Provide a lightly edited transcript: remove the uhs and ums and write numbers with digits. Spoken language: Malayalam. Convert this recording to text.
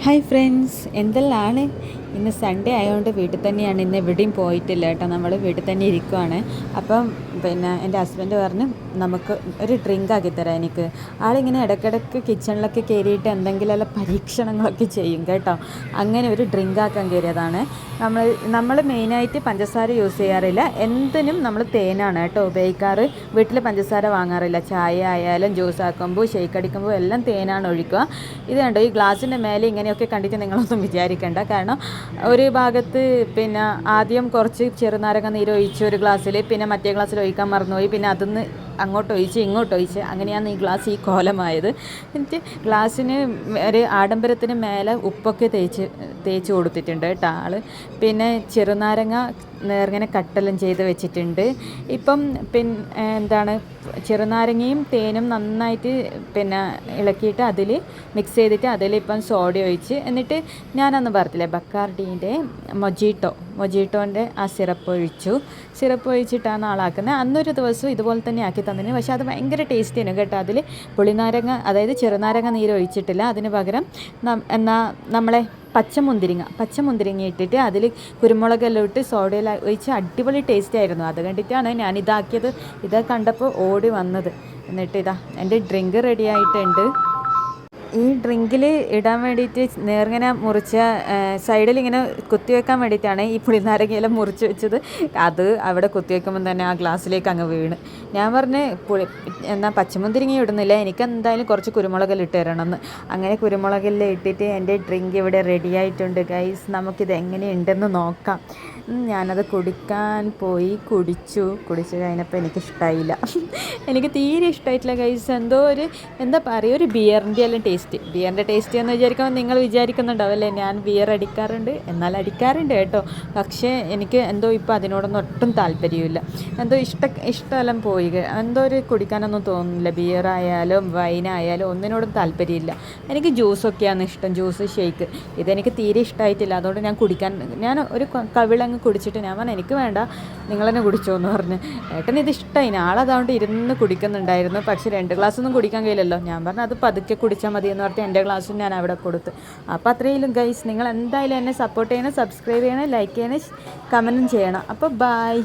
Hi friends, എന്തെല്ലാണ്? ഇന്ന് സൺഡേ ആയതുകൊണ്ട് വീട്ടിൽ തന്നെയാണ്. ഇന്ന് എവിടെയും പോയിട്ടില്ല കേട്ടോ. നമ്മൾ വീട്ടിൽ തന്നെ ഇരിക്കുവാണ്. അപ്പം എൻ്റെ ഹസ്ബൻഡ് പറഞ്ഞ് നമുക്ക് ഒരു ഡ്രിങ്ക് ആക്കി തരാം. എനിക്ക് ആളിങ്ങനെ ഇടയ്ക്കിടയ്ക്ക് കിച്ചണിലൊക്കെ കയറിയിട്ട് എന്തെങ്കിലും പരീക്ഷണങ്ങളൊക്കെ ചെയ്യും കേട്ടോ. അങ്ങനെ ഒരു ഡ്രിങ്ക് ആക്കാൻ കയറിയതാണ്. നമ്മൾ മെയിനായിട്ട് പഞ്ചസാര യൂസ് ചെയ്യാറില്ല. എന്തിനും നമ്മൾ തേനാണ് കേട്ടോ ഉപയോഗിക്കാറ്. വീട്ടിൽ പഞ്ചസാര വാങ്ങാറില്ല. ചായ ആയാലും ജ്യൂസ് ആക്കുമ്പോൾ ഷെയ്ക്ക് അടിക്കുമ്പോൾ എല്ലാം തേനാണ് ഒഴിക്കുക. ഇത് കണ്ടോ, ഈ ഗ്ലാസിൻ്റെ മേലെ ഇങ്ങനെയൊക്കെ കണ്ടിട്ട് നിങ്ങളൊന്നും വിചാരിക്കേണ്ട. കാരണം ഒരു ഭാഗത്ത് ആദ്യം കുറച്ച് ചെറുനാരങ്ങ നീര് ഒഴിച്ച് ഒരു ഗ്ലാസ്സിൽ, പിന്നെ മറ്റേ ഗ്ലാസ്സിൽ ഒഴിക്കാൻ മറന്നുപോയി, പിന്നെ അതിന്ന് അങ്ങോട്ട് ഒഴിച്ച് ഇങ്ങോട്ട് ഒഴിച്ച്, അങ്ങനെയാണ് ഈ ഗ്ലാസ് ഈ കോലമായത്. എന്നിട്ട് ഗ്ലാസ്സിന് ഒരു ആഡംബരത്തിന് മേലെ ഉപ്പൊക്കെ തേച്ച് കൊടുത്തിട്ടുണ്ട് കേട്ടോ ആൾ. പിന്നെ ചെറുനാരങ്ങ നേർങ്ങനെ കട്ടെല്ലാം ചെയ്ത് വെച്ചിട്ടുണ്ട്. ഇപ്പം ചെറുനാരങ്ങയും തേനും നന്നായിട്ട് ഇളക്കിയിട്ട് അതിൽ മിക്സ് ചെയ്തിട്ട് അതിലിപ്പം സോഡ ഒഴിച്ച്, എന്നിട്ട് ഞാനന്ന് പറഞ്ഞില്ലേ ബക്കാർഡീൻ്റെ മൊജീറ്റോൻ്റെ ആ സിറപ്പ് ഒഴിച്ചിട്ടാണ് ആളാക്കുന്നത്. അന്നൊരു ദിവസം ഇതുപോലെ തന്നെ ആക്കി തന്നിന്. പക്ഷേ അത് ഭയങ്കര ടേസ്റ്റിയാണ് കേട്ടോ. അതിൽ പുളിനാരങ്ങ, അതായത് ചെറുനാരങ്ങ നീര് ഒഴിച്ചിട്ടില്ല. അതിന് പകരം നമ്മളെ പച്ചമുന്തിരിങ്ങ ഇട്ടിട്ട് അതിൽ കുരുമുളകെല്ലാം ഇട്ട് സോഡയിൽ ഒഴിച്ച് അടിപൊളി ടേസ്റ്റ് ആയിരുന്നു. അത് കണ്ടിട്ടാണ് ഞാൻ ഇതാക്കിയത്. ഇത് കണ്ടപ്പോൾ ഓടി വന്നത്. എന്നിട്ട് ഇതാ എൻ്റെ ഡ്രിങ്ക് റെഡി ആയിട്ടുണ്ട്. ഈ ഡ്രിങ്കിൽ ഇടാൻ വേണ്ടിയിട്ട് നേർങ്ങനെ മുറിച്ച സൈഡിൽ ഇങ്ങനെ കുത്തിവെക്കാൻ വേണ്ടിയിട്ടാണ് ഈ പുളിനാരങ്ങയെല്ലാം മുറിച്ച് വെച്ചത്. അത് അവിടെ കുത്തിവെക്കുമ്പോൾ തന്നെ ആ ഗ്ലാസ്സിലേക്ക് അങ്ങ് വീണ്. ഞാൻ പറഞ്ഞ് പച്ചമുന്തിരിങ്ങ ഇടുന്നില്ല, എനിക്ക് എന്തായാലും കുറച്ച് കുരുമുളകെല്ലാം ഇട്ട് തരണമെന്ന്. അങ്ങനെ കുരുമുളകെല്ലാം ഇട്ടിട്ട് എൻ്റെ ഡ്രിങ്ക് ഇവിടെ റെഡി ആയിട്ടുണ്ട് ഗൈസ്. നമുക്കിത് എങ്ങനെയുണ്ടെന്ന് നോക്കാം. ഞാനത് കുടിക്കാൻ പോയി, കുടിച്ചു കഴിഞ്ഞപ്പോൾ എനിക്കിഷ്ടമായില്ല. എനിക്ക് തീരെ ഇഷ്ടമായിട്ടില്ല ഗൈസ്. എന്തോ എന്താ പറയുക, ഒരു ബിയറിൻ്റെ എല്ലാം ബിയറിൻ്റെ ടേസ്റ്റ് എന്ന് വിചാരിക്കുമ്പോൾ നിങ്ങൾ വിചാരിക്കുന്നുണ്ടാവും അല്ലേ, ഞാൻ ബിയർ അടിക്കാറുണ്ട് കേട്ടോ. പക്ഷേ എനിക്ക് എന്തോ ഇപ്പോൾ അതിനോടൊന്നും ഒട്ടും താല്പര്യമില്ല. എന്തോ ഇഷ്ടമെല്ലാം പോയി. എന്തോ കുടിക്കാനൊന്നും തോന്നുന്നില്ല. ബിയറായാലും വൈനായാലും ഒന്നിനോടും താല്പര്യമില്ല. എനിക്ക് ജ്യൂസൊക്കെയാണ് ഇഷ്ടം, ജ്യൂസ്, ഷേക്ക്. ഇതെനിക്ക് തീരെ ഇഷ്ടമായിട്ടില്ല. അതുകൊണ്ട് ഞാൻ ഒരു കവിളങ്ങ് കുടിച്ചിട്ട് ഞാൻ പറഞ്ഞു എനിക്ക് വേണ്ട, നിങ്ങളെന്നെ കുടിച്ചോ എന്ന് പറഞ്ഞ്. ഏട്ടന് ഇത് ഇഷ്ടമായി. ആളതുകൊണ്ട് ഇരുന്ന് കുടിക്കുന്നുണ്ടായിരുന്നു. പക്ഷേ 2 ഗ്ലാസ്സൊന്നും കുടിക്കാൻ കഴിയില്ലല്ലോ. ഞാൻ പറഞ്ഞു അത് പതുക്കെ കുടിച്ചാൽ മതി എന്ന് പറഞ്ഞിട്ട് എൻ്റെ ഗ്ലാസ്സും ഞാൻ അവിടെ കൊടുത്തു. അപ്പോൾ അത്രയും ഗൈസ്, നിങ്ങൾ എന്തായാലും എന്നെ സപ്പോർട്ട് ചെയ്യണം, സബ്സ്ക്രൈബ് ചെയ്യണം, ലൈക്ക് ചെയ്യണം, കമൻറ്റും ചെയ്യണം. അപ്പോൾ ബൈ.